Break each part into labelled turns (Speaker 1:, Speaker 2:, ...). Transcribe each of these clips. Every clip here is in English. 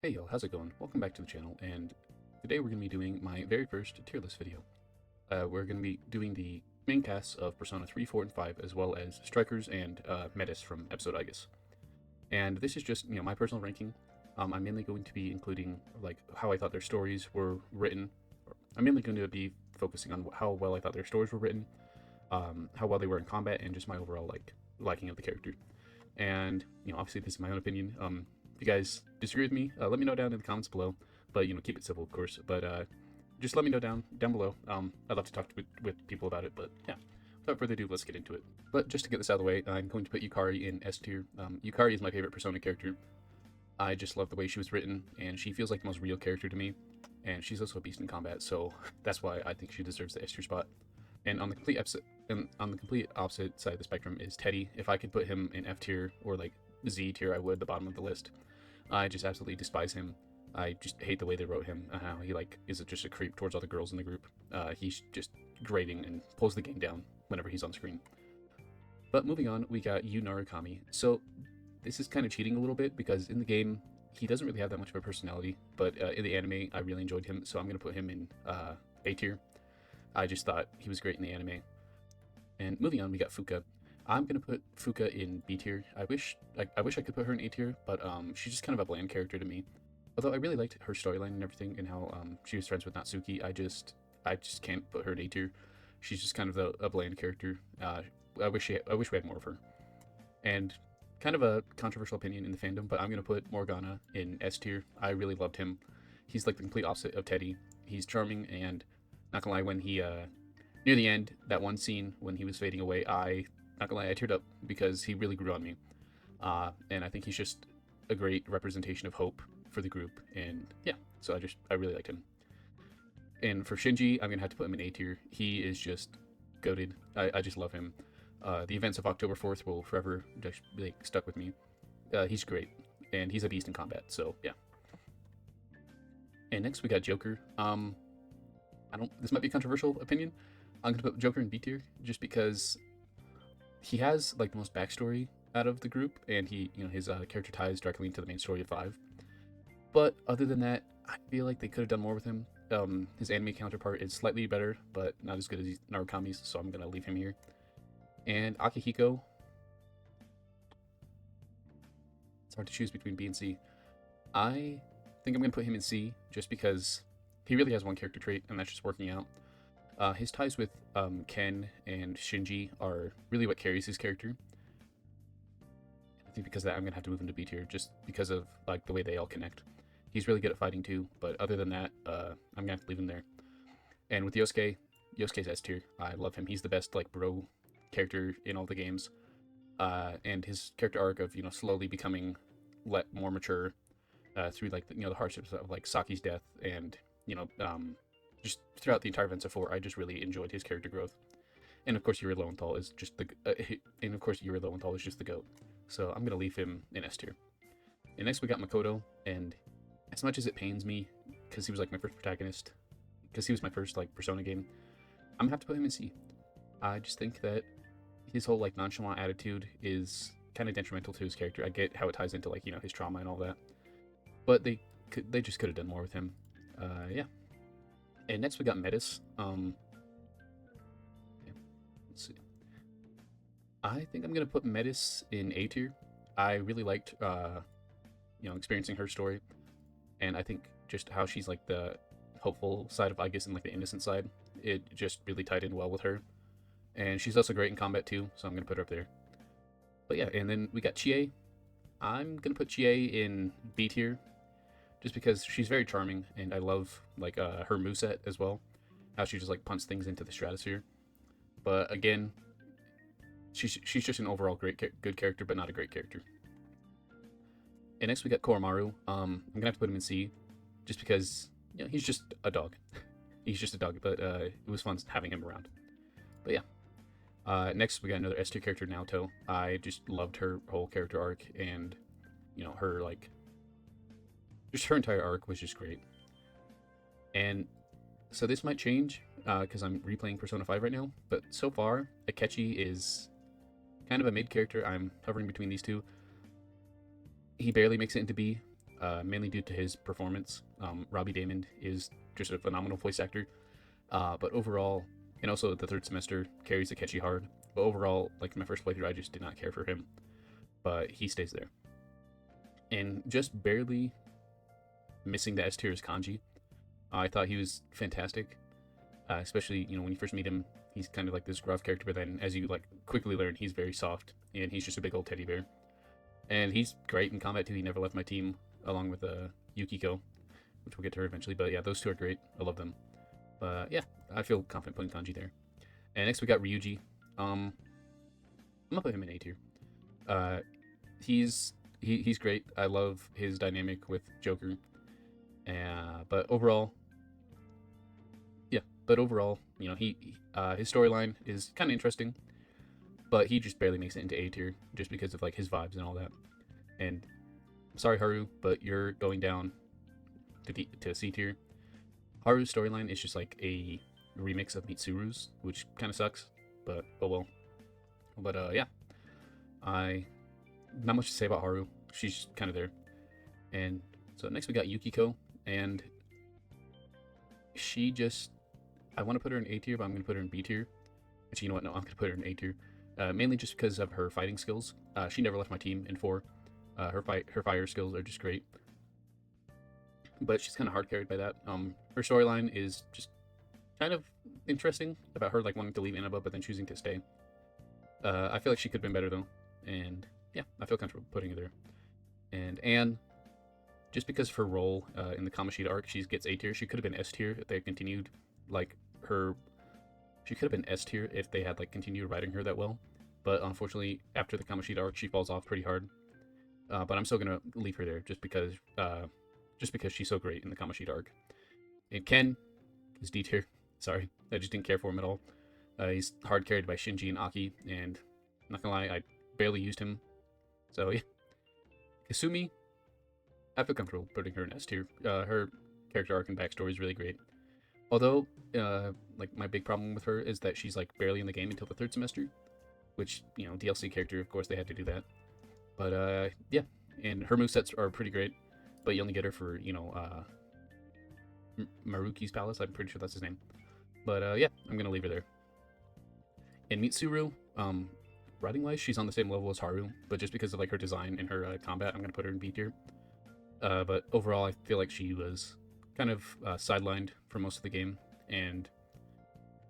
Speaker 1: Hey y'all, how's it going? Welcome back to the channel, and today we're going to be doing my very first tier list video. We're going to be doing the main casts of Persona 3, 4, and 5, as well as Strikers and Metis from episode Igus. And this is just, my personal ranking. I'm mainly going to be including, like, how I thought their stories were written. I'm mainly going to be focusing on how well I thought their stories were written, how well they were in combat, and just my overall, liking of the character. And, obviously this is my own opinion. If you guys disagree with me, let me know down in the comments below. But keep it civil, of course. But just let me know down below. I'd love to talk with people about it. But yeah, without further ado, let's get into it. But just to get this out of the way, I'm going to put Yukari in S tier. Yukari is my favorite Persona character. I just love the way she was written, and she feels like the most real character to me. And she's also a beast in combat, so that's why I think she deserves the S tier spot. And on the complete opposite side of the spectrum is TEDDIE. If I could put him in F tier or like Z tier, I would, the bottom of the list. I just absolutely despise him. I just hate the way they wrote him. How he is just a creep towards all the girls in the group. He's just grating and pulls the game down whenever he's on screen. But moving on, we got Yu Narukami. So this is kind of cheating a little bit because in the game he doesn't really have that much of a personality, but in the anime I really enjoyed him, so I'm gonna put him in A tier. I just thought he was great in the anime. And moving on, we got Fuka. I'm gonna put Fuka in B tier. I wish I could put her in A tier, but she's just kind of a bland character to me. Although I really liked her storyline and everything, and how she was friends with Natsuki. I just can't put her in A tier. She's just kind of a bland character. I wish we had more of her. And kind of a controversial opinion in the fandom, but I'm gonna put Morgana in S tier. I really loved him. He's like the complete opposite of TEDDIE. He's charming, and not gonna lie, when he near the end, that one scene when he was fading away, not gonna lie, I teared up because he really grew on me. And I think he's just a great representation of hope for the group. And yeah, so I really liked him. And for Shinji, I'm gonna have to put him in A tier. He is just goated. I just love him. The events of October 4th will forever just be stuck with me. He's great, and he's a beast in combat. So yeah. And next we got Joker. This might be a controversial opinion. I'm gonna put Joker in B tier just because he has like the most backstory out of the group, and his character ties directly into the main story of 5. But other than that, I feel like they could have done more with him. His anime counterpart is slightly better, but not as good as Narukami's, so I'm gonna leave him here. And Akihiko, it's hard to choose between B and C. I think I'm gonna put him in C just because he really has one character trait, and that's just working out. His ties with Ken and Shinji are really what carries his character. I think because of that, I'm gonna have to move him to B tier just because of like the way they all connect. He's really good at fighting too, but other than that, I'm gonna have to leave him there. And with Yosuke's S tier. I love him. He's the best like bro character in all the games. And his character arc of slowly becoming more mature through like the hardships of like Saki's death, and just throughout the entire events of 4, I just really enjoyed his character growth. And of course, Yuri Lowenthal is just the GOAT. So I'm gonna leave him in S tier. And next we got Makoto, and as much as it pains me because he was like my first protagonist, because he was my first like Persona game, I'm gonna have to put him in C. I just think that his whole like nonchalant attitude is kind of detrimental to his character. I get how it ties into like his trauma and all that, but they just could have done more with him. Yeah. And next we got Metis. Yeah, let's see. I think I'm gonna put Metis in A tier. I really liked experiencing her story, and I think just how she's like the hopeful side of Igus and like the innocent side, it just really tied in well with her. And she's also great in combat too, so I'm gonna put her up there. But yeah, and then we got Chie. I'm gonna put Chie in B tier just because she's very charming, and I love like her moveset as well, how she just like punts things into the stratosphere. But again, she's just an overall good character, but not a great character. And next we got Koromaru. I'm gonna have to put him in C, just because he's just a dog. He's just a dog, but it was fun having him around. But yeah. Next we got another S tier character, Naoto. I just loved her whole character arc, and her like just her entire arc was just great. And so this might change because I'm replaying Persona 5 right now, but so far Akechi is kind of a mid character. I'm hovering between these two. He barely makes it into B. mainly due to his performance. Robbie Daymond is just a phenomenal voice actor. But overall, and also the third semester carries the catchy hard. But overall, like my first playthrough, I just did not care for him. But he stays there. And just barely missing the S tier is Kanji. I thought he was fantastic, especially when you first meet him. He's kind of like this gruff character, but then as you like quickly learn, he's very soft, and he's just a big old teddy bear. And he's great in combat too. He never left my team, along with Yukiko, which we'll get to her eventually. But yeah, those two are great. I love them. But yeah, I feel confident putting Kanji there. And next we got Ryuji. I'm gonna put him in A tier. He's great. I love his dynamic with Joker. But overall, his storyline is kind of interesting, but he just barely makes it into A tier just because of like his vibes and all that. And I'm sorry, Haru, but you're going down to C tier. Haru's storyline is just like a remix of Mitsuru's, which kind of sucks, but oh well. But yeah, not much to say about Haru. She's kind of there. And so next we got Yukiko, and I want to put her in A tier, but I'm going to put her in B tier. Actually, you know what? No, I'm going to put her in A tier. Mainly just because of her fighting skills. She never left my team in 4. Her fire skills are just great. But she's kind of hard carried by that. Her storyline is just kind of interesting about her like wanting to leave Inaba, but then choosing to stay. I feel like she could have been better though. And yeah, I feel comfortable putting her there. And Anne, just because of her role in the Kamoshida arc, she gets A tier. She could have been S tier if they had continued she could have been S tier if they had like continued writing her that well. But unfortunately, after the Kamoshida arc, she falls off pretty hard. But I'm still gonna leave her there just because she's so great in the Kamoshida arc. And Ken is D tier. Sorry, I just didn't care for him at all. He's hard carried by Shinji and Aki, and I'm not gonna lie, I barely used him. So yeah. Kasumi, I feel comfortable putting her in S tier. Her character arc and backstory is really great. Although, like my big problem with her is that she's like barely in the game until the 3rd semester, which DLC character, of course they had to do that. But yeah, and her movesets are pretty great, but you only get her for Maruki's palace. I'm pretty sure that's his name. But yeah, I'm gonna leave her there. And Mitsuru, writing wise, she's on the same level as Haru, but just because of like her design and her combat, I'm gonna put her in B tier. But overall, I feel like she was kind of sidelined for most of the game, and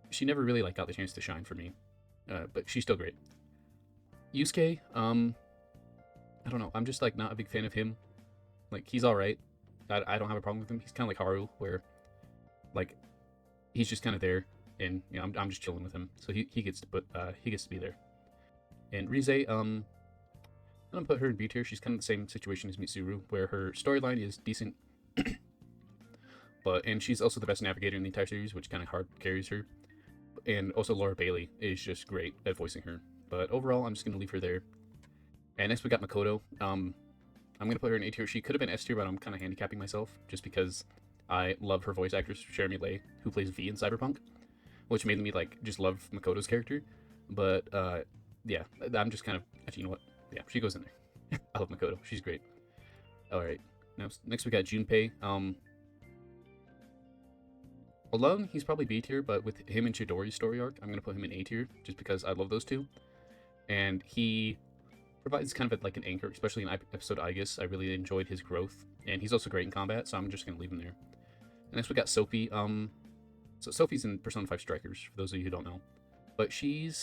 Speaker 1: she never really like got the chance to shine for me. But she's still great. Yusuke, I don't know. I'm just like not a big fan of him. Like he's all right. I don't have a problem with him. He's kind of like Haru, where like he's just kind of there, and I'm just chilling with him. So he gets to be there. And Rize, I'm gonna put her in B tier. She's kind of the same situation as Mitsuru, where her storyline is decent, and she's also the best navigator in the entire series, which kind of hard carries her. And also Laura Bailey is just great at voicing her. But overall, I'm just gonna leave her there. And next we got Makoto. I'm gonna put her in A tier. She could have been S tier, but I'm kind of handicapping myself just because I love her voice actress Jeremy Lay, who plays V in Cyberpunk, which made me like just love Makoto's character. But yeah, I'm just kind of actually, you know what? Yeah, she goes in there. I love Makoto. She's great. All right. Next we got Junpei. Alone, he's probably B tier, but with him and Chidori's story arc, I'm gonna put him in A tier just because I love those two, and he provides kind of like an anchor, especially in episode Aegis. I really enjoyed his growth, and he's also great in combat, so I'm just gonna leave him there. And next we got Sophie. So Sophie's in Persona 5 Strikers, for those of you who don't know, but I'm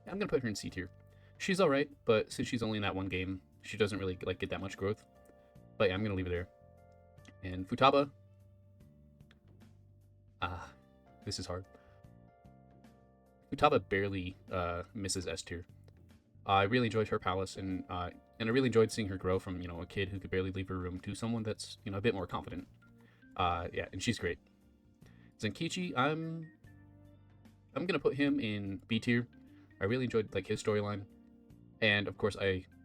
Speaker 1: gonna put her in C tier. She's all right, but since she's only in that one game, she doesn't really like get that much growth. But yeah, I'm gonna leave her there. And Futaba. This is hard. Futaba barely misses S tier. I really enjoyed her palace, and I really enjoyed seeing her grow from a kid who could barely leave her room to someone that's a bit more confident. Yeah, and she's great. Zenkichi, I'm gonna put him in B tier. I really enjoyed like his storyline, and of course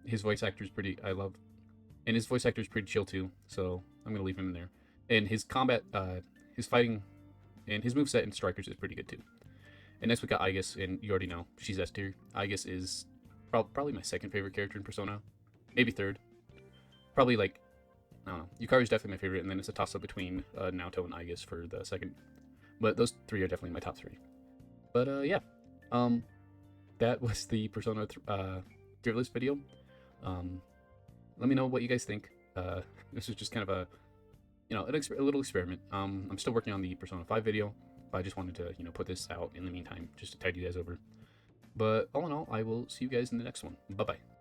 Speaker 1: his voice actor is pretty. And his voice actor is pretty chill too. So I'm gonna leave him in there. And his combat, his fighting, and his moveset in Strikers is pretty good too. And next we got Aegis, and you already know she's S tier. Aegis is probably my second favorite character in Persona, maybe third. Probably like I don't know. Yukari's definitely my favorite, and then it's a toss-up between Naoto and Aigis for the second. But those three are definitely my top three. But yeah, that was the Persona tier list video. Let me know what you guys think. This was just kind of a, a little experiment. I'm still working on the Persona 5 video, but I just wanted to, put this out in the meantime, just to tide you guys over. But all in all, I will see you guys in the next one. Bye-bye.